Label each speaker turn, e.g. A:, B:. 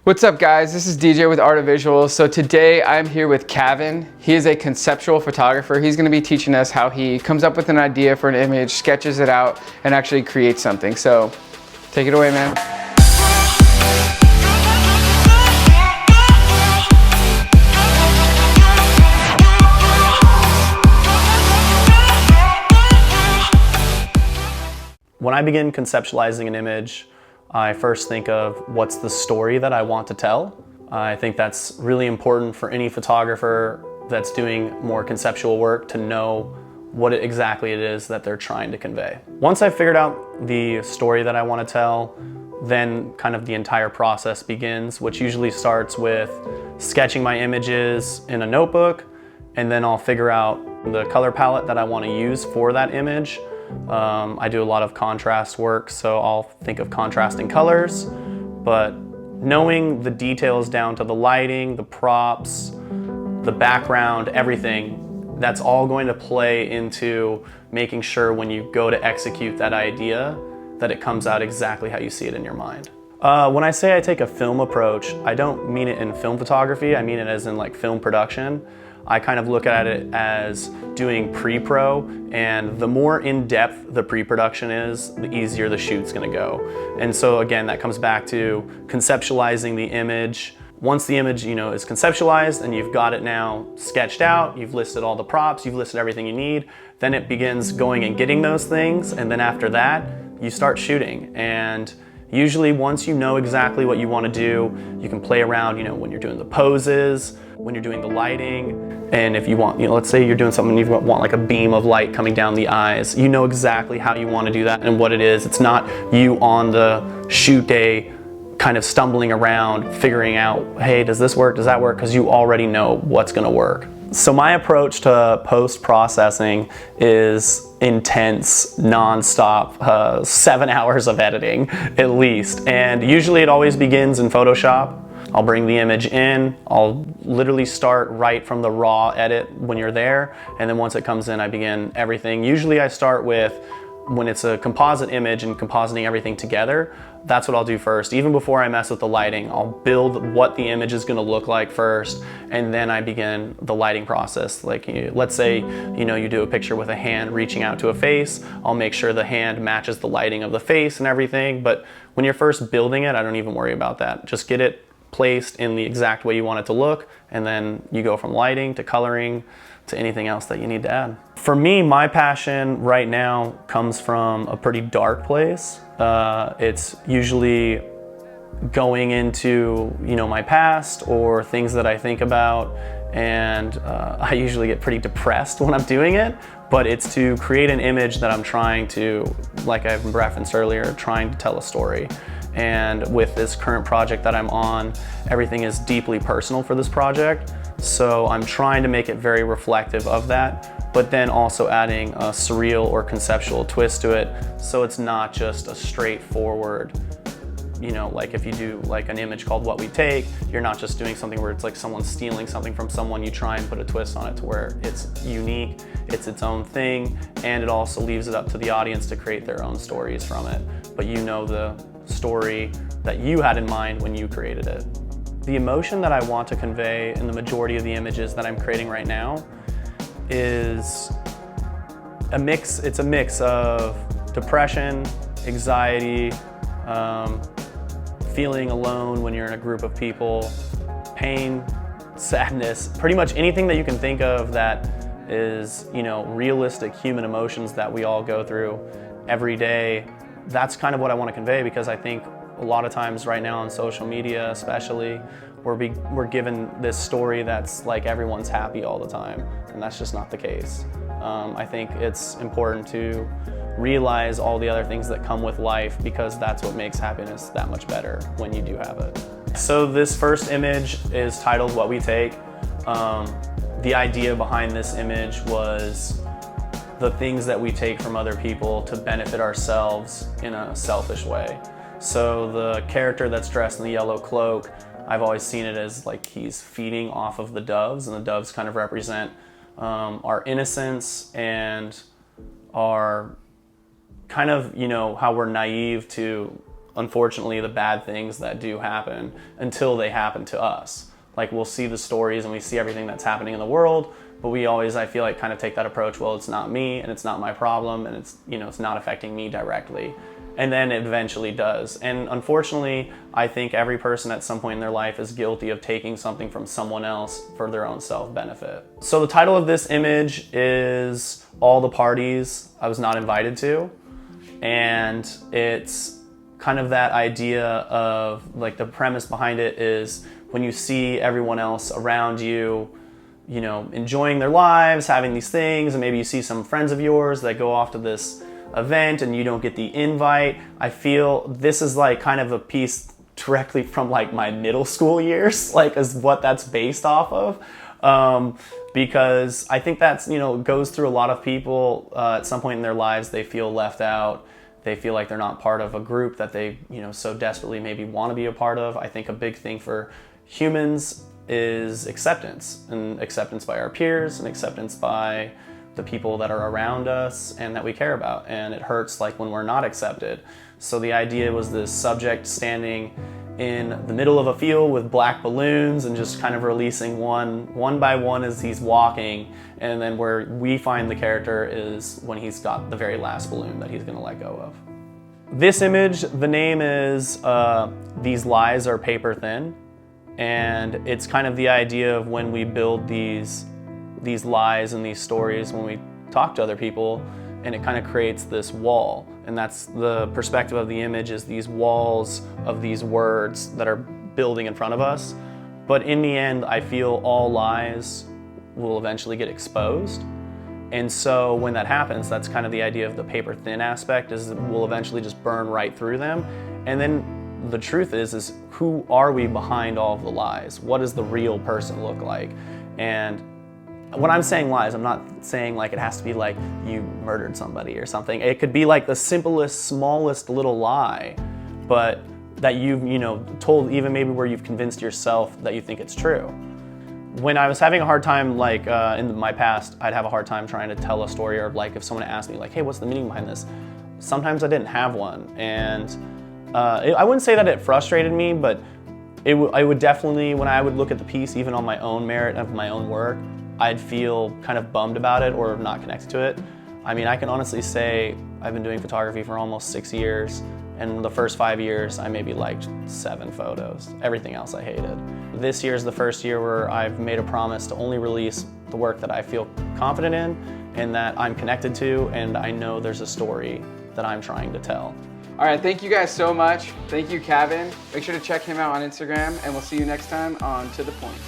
A: What's up guys, this is DJ with Art of Visuals. So today I'm here with Kavan. He is a conceptual photographer. He's going to be teaching us how he comes up with an idea for an image, sketches it out, and actually creates something. So take it away, man.
B: When I begin conceptualizing an image, I first think of what's the story that I want to tell. I think that's really important for any photographer that's doing more conceptual work to know what exactly it is that they're trying to convey. Once I've figured out the story that I want to tell, then kind of the entire process begins, which usually starts with sketching my images in a notebook, and then I'll figure out the color palette that I want to use for that image. I do a lot of contrast work, so I'll think of contrasting colors, but knowing the details down to the lighting, the props, the background, everything, that's all going to play into making sure when you go to execute that idea that it comes out exactly how you see it in your mind. When I say I take a film approach, I don't mean it in film photography, I mean it as in like film production. I kind of look at it as doing pre-pro, and the more in-depth the pre-production is, the easier the shoot's gonna go. And so again, that comes back to conceptualizing the image. Once the image, is conceptualized and you've got it now sketched out, you've listed all the props, you've listed everything you need, then it begins going and getting those things, and then after that, you start shooting. And usually once you know exactly what you want to do, you can play around, when you're doing the poses, when you're doing the lighting, and if you want, let's say you're doing something and you want like a beam of light coming down the eyes, you know exactly how you want to do that and what it is. It's not you on the shoot day kind of stumbling around, figuring out, hey, does this work, does that work? Because you already know what's going to work. So my approach to post-processing is intense, non-stop, 7 hours of editing at least. And usually it always begins in Photoshop. I'll bring the image in, I'll literally start right from the raw edit when you're there, and then once it comes in, I begin everything. Usually I start with, when it's a composite image and compositing everything together, that's what I'll do first. Even before I mess with the lighting, I'll build what the image is gonna look like first, and then I begin the lighting process. Like, let's say, you do a picture with a hand reaching out to a face, I'll make sure the hand matches the lighting of the face and everything, but when you're first building it, I don't even worry about that. Just get it placed in the exact way you want it to look, and then you go from lighting to coloring to anything else that you need to add. For me, my passion right now comes from a pretty dark place. It's usually going into my past or things that I think about, and I usually get pretty depressed when I'm doing it, but it's to create an image that I'm trying to, like I've referenced earlier, trying to tell a story. And with this current project that I'm on, everything is deeply personal for this project. So I'm trying to make it very reflective of that, but then also adding a surreal or conceptual twist to it. So it's not just a straightforward, like if you do like an image called What We Take, you're not just doing something where it's like someone stealing something from someone. You try and put a twist on it to where it's unique, it's its own thing, and it also leaves it up to the audience to create their own stories from it. But the story that you had in mind when you created it. The emotion that I want to convey in the majority of the images that I'm creating right now is a mix. It's a mix of depression, anxiety, feeling alone when you're in a group of people, pain, sadness, pretty much anything that you can think of that is, realistic human emotions that we all go through every day. That's kind of what I want to convey, because I think a lot of times right now on social media especially, we're given this story that's like everyone's happy all the time, and that's just not the case. I think it's important to realize all the other things that come with life, because that's what makes happiness that much better when you do have it. So this first image is titled What We Take. The idea behind this image was the things that we take from other people to benefit ourselves in a selfish way. So the character that's dressed in the yellow cloak, I've always seen it as like he's feeding off of the doves, and the doves kind of represent our innocence and our kind of, how we're naive to unfortunately, the bad things that do happen until they happen to us. Like, we'll see the stories and we see everything that's happening in the world, but we always, I feel like, kind of take that approach, well, it's not me and it's not my problem and it's, you know, it's not affecting me directly. And then it eventually does. And unfortunately, I think every person at some point in their life is guilty of taking something from someone else for their own self-benefit. So the title of this image is All the Parties I Was Not Invited To. And it's kind of that idea of, like, the premise behind it is when you see everyone else around you, you know, enjoying their lives, having these things, and maybe you see some friends of yours that go off to this event and you don't get the invite. I feel this is like kind of a piece directly from like my middle school years, like, is what that's based off of. Because I think that's, you know, goes through a lot of people at some point in their lives. They feel left out. They feel like they're not part of a group that they, you know, so desperately maybe want to be a part of. I think a big thing for humans is acceptance, and acceptance by our peers and acceptance by the people that are around us and that we care about. And it hurts like when we're not accepted. So the idea was this subject standing in the middle of a field with black balloons and just kind of releasing one by one as he's walking. And then where we find the character is when he's got the very last balloon that he's gonna let go of. This image, the name is These Lies Are Paper Thin. And it's kind of the idea of when we build these lies and these stories, when we talk to other people, and it kind of creates this wall. And that's the perspective of the image, is these walls of these words that are building in front of us. But in the end, I feel all lies will eventually get exposed. And so when that happens, that's kind of the idea of the paper thin aspect, is that we'll eventually just burn right through them. And then the truth is who are we behind all of the lies? What does the real person look like? And when I'm saying lies, I'm not saying like it has to be like you murdered somebody or something. It could be like the simplest, smallest little lie, but that you've, you know, told, even maybe where you've convinced yourself that you think it's true. When I was having a hard time, like in my past, I'd have a hard time trying to tell a story, or like if someone asked me like, hey, what's the meaning behind this? Sometimes I didn't have one. And I wouldn't say that it frustrated me, but I would definitely, when I would look at the piece, even on my own merit of my own work, I'd feel kind of bummed about it or not connected to it. I mean, I can honestly say I've been doing photography for almost 6 years, and the first 5 years I maybe liked 7 photos. Everything else I hated. This year's the first year where I've made a promise to only release the work that I feel confident in and that I'm connected to, and I know there's a story that I'm trying to tell.
A: All right, thank you guys so much. Thank you, Kavan. Make sure to check him out on Instagram, and we'll see you next time on To The Point.